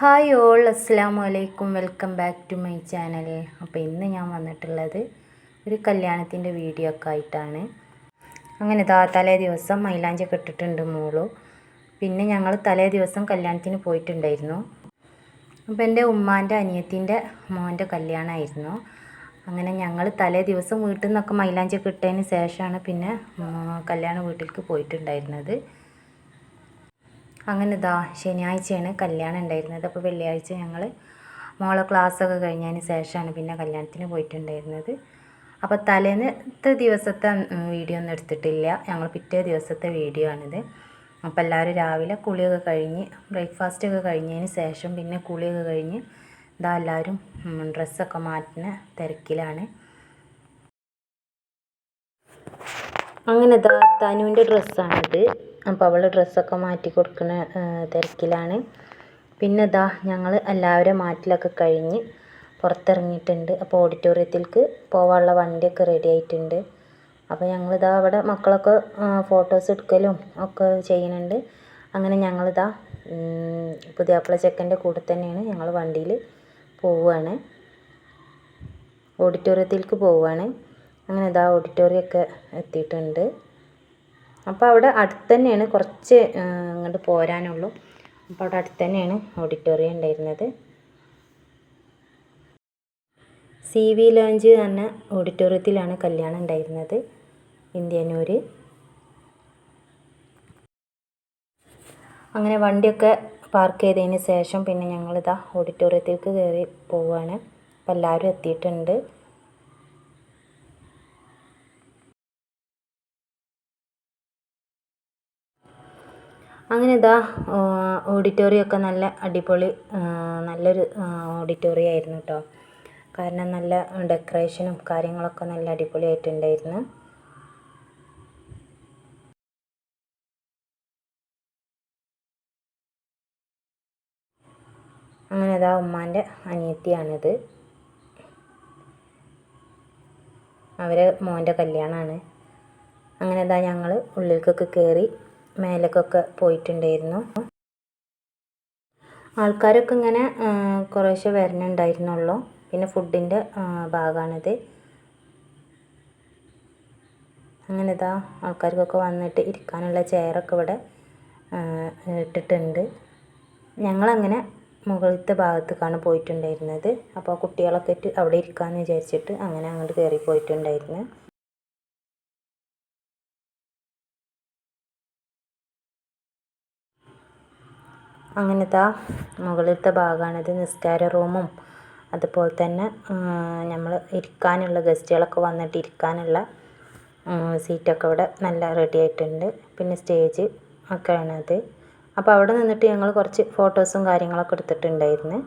Hi all, അസ്സലാമു അലൈക്കും. Welcome back to my channel. അപ്പോൾ ഇന്ന് ഞാൻ വന്നിട്ടുള്ളത് ഒരു കല്യാണത്തിൻ്റെ വീഡിയോ ഒക്കെ ആയിട്ടാണ്. അങ്ങനെ തലേ ദിവസം മൈലാഞ്ചിയൊക്കെ ഇട്ടിട്ടുണ്ട് മോളു. പിന്നെ ഞങ്ങൾ തലേ ദിവസം കല്യാണത്തിന് പോയിട്ടുണ്ടായിരുന്നു. അപ്പോൾ എൻ്റെ ഉമ്മാൻ്റെ അനിയത്തിൻ്റെ മോൻ്റെ കല്യാണമായിരുന്നു. അങ്ങനെ ഞങ്ങൾ തലേ ദിവസം വീട്ടിൽ നിന്നൊക്കെ മൈലാഞ്ചിയൊക്കെ ഇട്ടതിന് ശേഷമാണ് പിന്നെ കല്യാണ വീട്ടിലേക്ക് പോയിട്ടുണ്ടായിരുന്നത്. അങ്ങനെ ശനിയാഴ്ചയാണ് കല്യാണം ഉണ്ടായിരുന്നത്. അപ്പോൾ വെള്ളിയാഴ്ച ഞങ്ങൾ മോളെ ക്ലാസ്സൊക്കെ കഴിഞ്ഞതിന് ശേഷമാണ് പിന്നെ കല്യാണത്തിന് പോയിട്ടുണ്ടായിരുന്നത്. അപ്പോൾ തലേന്നത്തെ ദിവസത്തെ വീഡിയോ ഒന്നും എടുത്തിട്ടില്ല, ഞങ്ങൾ പിറ്റേ ദിവസത്തെ വീഡിയോ ആണിത്. അപ്പോൾ എല്ലാവരും രാവിലെ കുളിയൊക്കെ കഴിഞ്ഞ് ബ്രേക്ക്ഫാസ്റ്റൊക്കെ കഴിഞ്ഞതിന് ശേഷം പിന്നെ കുളിയൊക്കെ കഴിഞ്ഞ് എല്ലാവരും ഡ്രസ്സൊക്കെ മാറ്റുന്ന തിരക്കിലാണ്. അങ്ങനെ തനുവിൻ്റെ ഡ്രസ്സാണിത്. അപ്പോൾ അവൾ ഡ്രസ്സൊക്കെ മാറ്റി കൊടുക്കുന്ന തിരക്കിലാണ്. പിന്നെ ഞങ്ങൾ എല്ലാവരും മാറ്റിലൊക്കെ കഴിഞ്ഞ് പുറത്തിറങ്ങിയിട്ടുണ്ട്. അപ്പോൾ ഓഡിറ്റോറിയത്തിലേക്ക് പോകാനുള്ള വണ്ടിയൊക്കെ റെഡി ആയിട്ടുണ്ട്. അപ്പോൾ ഞങ്ങൾ അവിടെ മക്കളൊക്കെ ഫോട്ടോസ് എടുക്കലും ഒക്കെ ചെയ്യുന്നുണ്ട്. അങ്ങനെ ഞങ്ങൾ പുതിയാപ്പിള ചെക്കൻ്റെ കൂടെ തന്നെയാണ് ഞങ്ങൾ വണ്ടിയിൽ പോവുകയാണ്, ഓഡിറ്റോറിയത്തിലേക്ക് പോവുകയാണ്. അങ്ങനെ ഓഡിറ്റോറിയമൊക്കെ എത്തിയിട്ടുണ്ട്. അപ്പോൾ അവിടെ അടുത്ത് തന്നെയാണ്, കുറച്ച് ഇങ്ങോട്ട് പോരാനുള്ളൂ. അപ്പോൾ അവിടെ അടുത്ത് തന്നെയാണ് ഓഡിറ്റോറിയം ഉണ്ടായിരുന്നത്. CV ലോഞ്ച് എന്ന ഓഡിറ്റോറിയത്തിലാണ് കല്യാണം ഉണ്ടായിരുന്നത്, ഇന്ത്യന്നൂർ. അങ്ങനെ വണ്ടിയൊക്കെ പാർക്ക് ചെയ്തതിന് ശേഷം പിന്നെ ഞങ്ങൾ ഓഡിറ്റോറിയത്തിലേക്ക് കയറി പോവുകയാണ്. അപ്പോൾ എല്ലാവരും എത്തിയിട്ടുണ്ട്. അങ്ങനെ ഓഡിറ്റോറിയമൊക്കെ നല്ല അടിപൊളി, നല്ലൊരു ഓഡിറ്റോറിയം ആയിരുന്നു കേട്ടോ. കാരണം നല്ല ഡെക്കറേഷനും കാര്യങ്ങളൊക്കെ നല്ല അടിപൊളിയായിട്ടുണ്ടായിരുന്നു. അങ്ങനെ ഉമ്മാൻ്റെ അനിയത്തിയാണിത്, അവരെ മോൻ്റെ കല്യാണമാണ്. അങ്ങനെ ഞങ്ങൾ ഉള്ളിലേക്കൊക്കെ കയറി മേലേക്കൊക്കെ പോയിട്ടുണ്ടായിരുന്നു. ആൾക്കാരൊക്കെ ഇങ്ങനെ കുറേശ്ശെ വരുന്നുണ്ടായിരുന്നുള്ളൂ. പിന്നെ ഫുഡിൻ്റെ ഭാഗമാണിത്. അങ്ങനെ ആൾക്കാർക്കൊക്കെ വന്നിട്ട് ഇരിക്കാനുള്ള ചെയറൊക്കെ ഇവിടെ ഇട്ടിട്ടുണ്ട്. ഞങ്ങളങ്ങനെ മുകളിലത്തെ ഭാഗത്തേക്കാണ് പോയിട്ടുണ്ടായിരുന്നത്. അപ്പോൾ കുട്ടികളൊക്കെ ഇട്ട് അവിടെ ഇരിക്കാമെന്ന് വിചാരിച്ചിട്ട് അങ്ങനെ അങ്ങോട്ട് കയറി പോയിട്ടുണ്ടായിരുന്നു. അങ്ങനെ മുകളിലത്തെ ഭാഗമാണിത്. നിസ്കാര റൂമും അതുപോലെ തന്നെ നമ്മൾ ഇരിക്കാനുള്ള, ഗസ്റ്റുകളൊക്കെ വന്നിട്ട് ഇരിക്കാനുള്ള സീറ്റൊക്കെ ഇവിടെ നല്ല റെഡി ആയിട്ടുണ്ട്. പിന്നെ സ്റ്റേജ് ഒക്കെ ആണത്. അപ്പോൾ അവിടെ നിന്നിട്ട് ഞങ്ങൾ കുറച്ച് ഫോട്ടോസും കാര്യങ്ങളൊക്കെ എടുത്തിട്ടുണ്ടായിരുന്നു.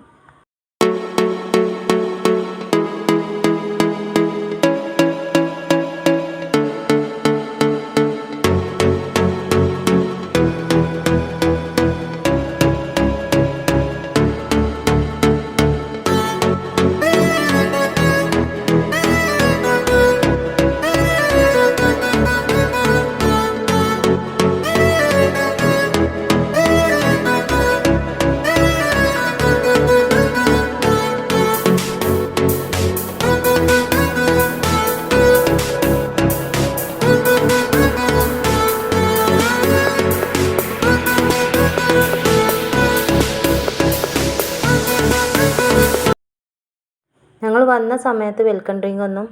ഞങ്ങൾ വന്ന സമയത്ത് വെൽക്കം ഡ്രിങ്ക് ഒന്നും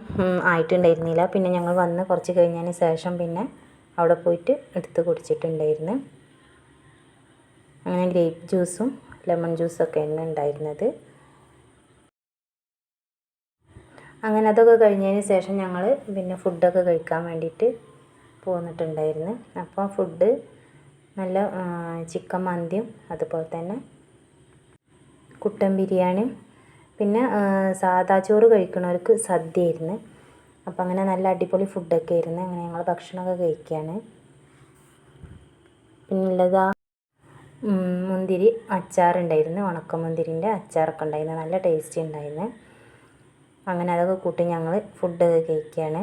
ആയിട്ടുണ്ടായിരുന്നില്ല. പിന്നെ ഞങ്ങൾ വന്ന് കുറച്ച് കഴിഞ്ഞതിന് ശേഷം പിന്നെ അവിടെ പോയിട്ട് എടുത്ത് കുടിച്ചിട്ടുണ്ടായിരുന്നു. അങ്ങനെ ഗ്രേപ്പ് ജ്യൂസും ലെമൺ ജ്യൂസൊക്കെയാണ് ഉണ്ടായിരുന്നത്. അങ്ങനെ അതൊക്കെ കഴിഞ്ഞതിന് ശേഷം ഞങ്ങൾ പിന്നെ ഫുഡൊക്കെ കഴിക്കാൻ വേണ്ടിയിട്ട് പോന്നിട്ടുണ്ടായിരുന്നു. അപ്പോൾ ഫുഡ് നല്ല ചിക്കൻ മന്തിയും അതുപോലെ തന്നെ കുട്ടൻ ബിരിയാണിയും പിന്നെ സാദാ ചോറ് കഴിക്കുന്നവർക്ക് സദ്യയായിരുന്നു. അപ്പോൾ അങ്ങനെ നല്ല അടിപൊളി ഫുഡൊക്കെ ആയിരുന്നു. അങ്ങനെ ഞങ്ങൾ ഭക്ഷണമൊക്കെ കഴിക്കുകയാണ്. പിന്നുള്ളത് മുന്തിരി അച്ചാറുണ്ടായിരുന്നു, ഉണക്കമുന്തിരിൻ്റെ അച്ചാറൊക്കെ ഉണ്ടായിരുന്നു, നല്ല ടേസ്റ്റി ഉണ്ടായിരുന്നു. അങ്ങനെ അതൊക്കെ കൂട്ടി ഞങ്ങൾ ഫുഡൊക്കെ കഴിക്കുകയാണ്.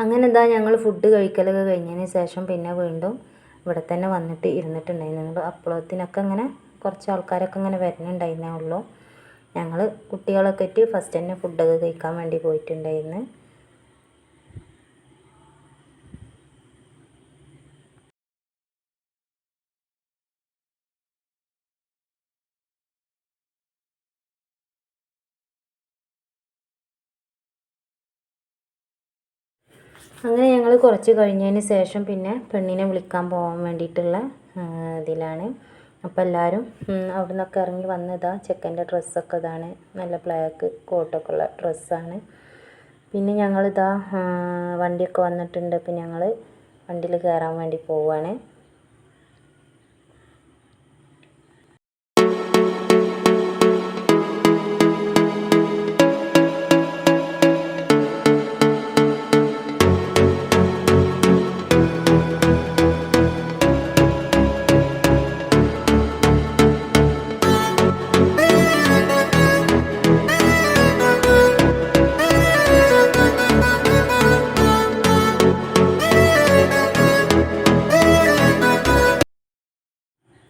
അങ്ങനെ എന്താ ഞങ്ങൾ ഫുഡ് കഴിക്കലൊക്കെ കഴിഞ്ഞതിന് ശേഷം പിന്നെ വീണ്ടും ഇവിടെ തന്നെ വന്നിട്ട് ഇരുന്നിട്ടുണ്ടായിരുന്നു. അപ്പോഴത്തിനൊക്കെ ഇങ്ങനെ കുറച്ച് ആൾക്കാരൊക്കെ ഇങ്ങനെ വരുന്നുണ്ടായിരുന്നേ ഉള്ളൂ. ഞങ്ങൾ കുട്ടികളൊക്കെ ആയിട്ട് ഫസ്റ്റ് തന്നെ ഫുഡൊക്കെ കഴിക്കാൻ വേണ്ടി പോയിട്ടുണ്ടായിരുന്നു. അങ്ങനെ ഞങ്ങൾ കുറച്ച് കഴിഞ്ഞതിന് ശേഷം പിന്നെ പെണ്ണിനെ വിളിക്കാൻ പോകാൻ വേണ്ടിയിട്ടുള്ള ഇതിലാണ്. അപ്പോൾ എല്ലാവരും അവിടെ നിന്നൊക്കെ ഇറങ്ങി വന്നതാ. ചെക്കൻ്റെ ഡ്രസ്സൊക്കെ ഇതാണ്, നല്ല ബ്ലാക്ക് കോട്ടൊക്കെ ഉള്ള ഡ്രസ്സാണ്. പിന്നെ ഞങ്ങളിതാ വണ്ടിയൊക്കെ വന്നിട്ടുണ്ട്. അപ്പോൾ ഞങ്ങൾ വണ്ടിയിൽ കയറാൻ വേണ്ടി പോവുകയാണ്.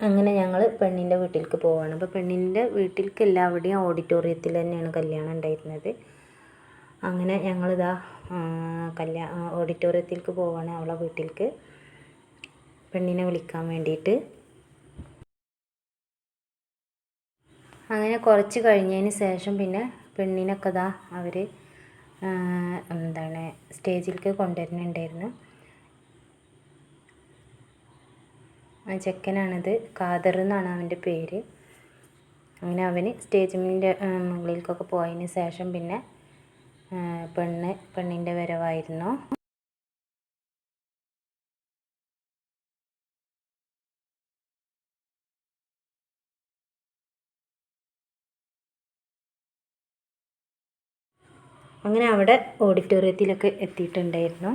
അങ്ങനെ ഞങ്ങൾ പെണ്ണിൻ്റെ വീട്ടിലേക്ക് പോവുകയാണ്. അപ്പോൾ പെണ്ണിൻ്റെ വീട്ടിലേക്ക് എല്ലാവിടെയും ഓഡിറ്റോറിയത്തിൽ തന്നെയാണ് കല്യാണം ഉണ്ടായിരുന്നത്. അങ്ങനെ ഞങ്ങളിതാ ഓഡിറ്റോറിയത്തിലേക്ക് പോവുകയാണ്, അവളെ വീട്ടിലേക്ക് പെണ്ണിനെ വിളിക്കാൻ വേണ്ടിയിട്ട്. അങ്ങനെ കുറച്ച് കഴിഞ്ഞതിന് ശേഷം പിന്നെ പെണ്ണിനൊക്കെ ഇതാ അവർ സ്റ്റേജിലേക്ക് കൊണ്ടുവരുന്നുണ്ടായിരുന്നു. ചെക്കനാണിത്, ഖാദർ എന്നാണ് അവൻ്റെ പേര്. അങ്ങനെ അവന് സ്റ്റേജിൻ്റെ മുകളിലേക്കൊക്കെ പോയതിന് ശേഷം പിന്നെ പെണ്ണിൻ്റെ വരവായിരുന്നു. അങ്ങനെ അവിടെ ഓഡിറ്റോറിയത്തിലൊക്കെ എത്തിയിട്ടുണ്ടായിരുന്നു.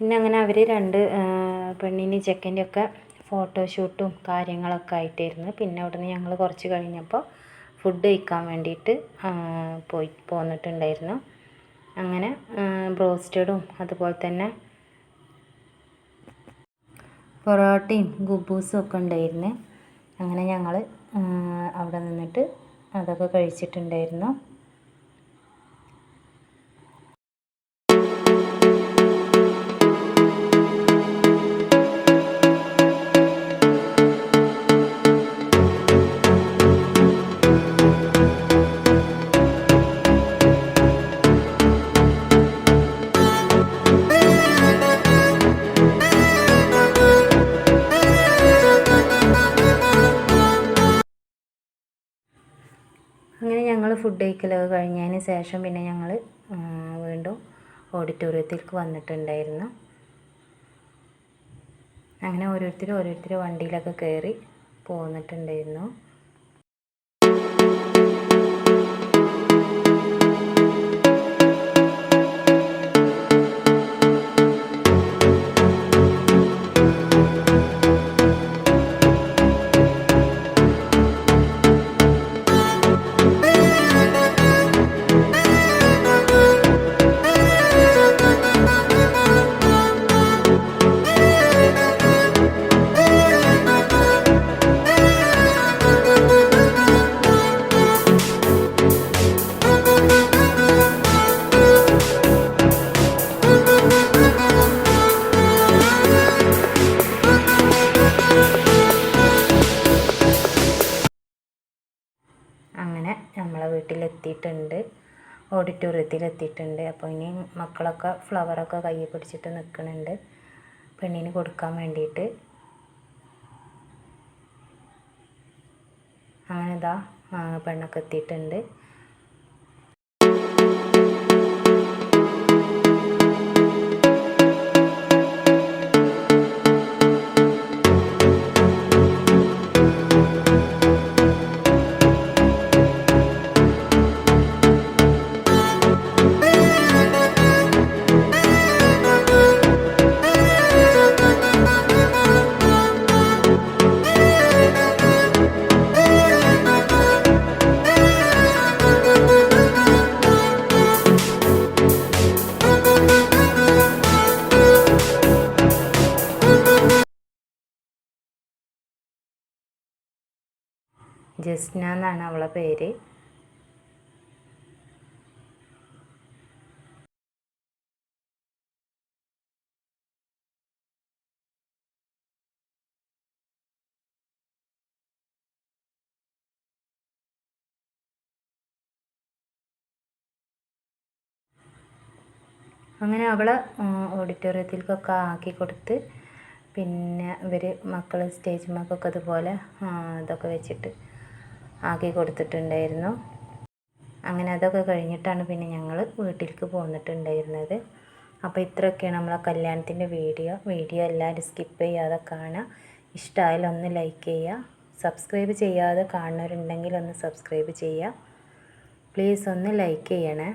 പിന്നെ അങ്ങനെ അവർ രണ്ട് പെണ്ണിൻ്റെയും ചെക്കൻ്റെ ഒക്കെ ഫോട്ടോഷൂട്ടും കാര്യങ്ങളൊക്കെ ആയിട്ടായിരുന്നു. പിന്നെ അവിടുന്ന് ഞങ്ങൾ കുറച്ച് കഴിഞ്ഞപ്പോൾ ഫുഡ് കഴിക്കാൻ വേണ്ടിയിട്ട് പോന്നിട്ടുണ്ടായിരുന്നു. അങ്ങനെ ബ്രോസ്റ്റഡും അതുപോലെ തന്നെ പൊറോട്ടയും ഗുബൂസും ഒക്കെ ഉണ്ടായിരുന്നു. അങ്ങനെ ഞങ്ങൾ അവിടെ നിന്നിട്ട് അതൊക്കെ കഴിച്ചിട്ടുണ്ടായിരുന്നു. അങ്ങനെ ഞങ്ങൾ ഫുഡ് കഴിക്കലൊക്കെ കഴിഞ്ഞതിന് ശേഷം പിന്നെ ഞങ്ങൾ വീണ്ടും ഓഡിറ്റോറിയത്തിലേക്ക് വന്നിട്ടുണ്ടായിരുന്നു. അങ്ങനെ ഓരോരുത്തർ വണ്ടിയിലൊക്കെ കയറി പോന്നിട്ടുണ്ടായിരുന്നു. അങ്ങനെ നമ്മളെ വീട്ടിലെത്തിയിട്ടുണ്ട്, ഓഡിറ്റോറിയത്തിലെത്തിയിട്ടുണ്ട്. അപ്പോൾ ഇനി മക്കളൊക്കെ ഫ്ലവറൊക്കെ കയ്യിൽ പിടിച്ചിട്ട് നിൽക്കുന്നുണ്ട് പെണ്ണിന് കൊടുക്കാൻ വേണ്ടിയിട്ട്. അങ്ങനെ ഇതാ പെണ്ണൊക്കെ എത്തിയിട്ടുണ്ട്. ജസ്ന എന്നാണ് അവളെ പേര്. അങ്ങനെ അവളെ ഓഡിറ്റോറിയത്തിലേക്കൊക്കെ ആക്കി കൊടുത്ത് പിന്നെ ഇവർ മക്കൾ സ്റ്റേജിന്മേൽക്കൊക്കെ അതുപോലെ ഇതൊക്കെ വെച്ചിട്ട് ആക്കി കൊടുത്തിട്ടുണ്ടായിരുന്നു. അങ്ങനെ അതൊക്കെ കഴിഞ്ഞിട്ടാണ് പിന്നെ ഞങ്ങൾ വീട്ടിലേക്ക് പോന്നിട്ടുണ്ടായിരുന്നത്. അപ്പോൾ ഇത്രയൊക്കെയാണ് നമ്മളെ കല്യാണത്തിൻ്റെ വീഡിയോ എല്ലാവരും സ്കിപ്പ് ചെയ്യാതെ കാണുക. ഇഷ്ടമായാലും ഒന്ന് ലൈക്ക് ചെയ്യുക. സബ്സ്ക്രൈബ് ചെയ്യാതെ കാണുന്നവരുണ്ടെങ്കിൽ ഒന്ന് സബ്സ്ക്രൈബ് ചെയ്യുക. പ്ലീസ് ഒന്ന് ലൈക്ക് ചെയ്യണേ.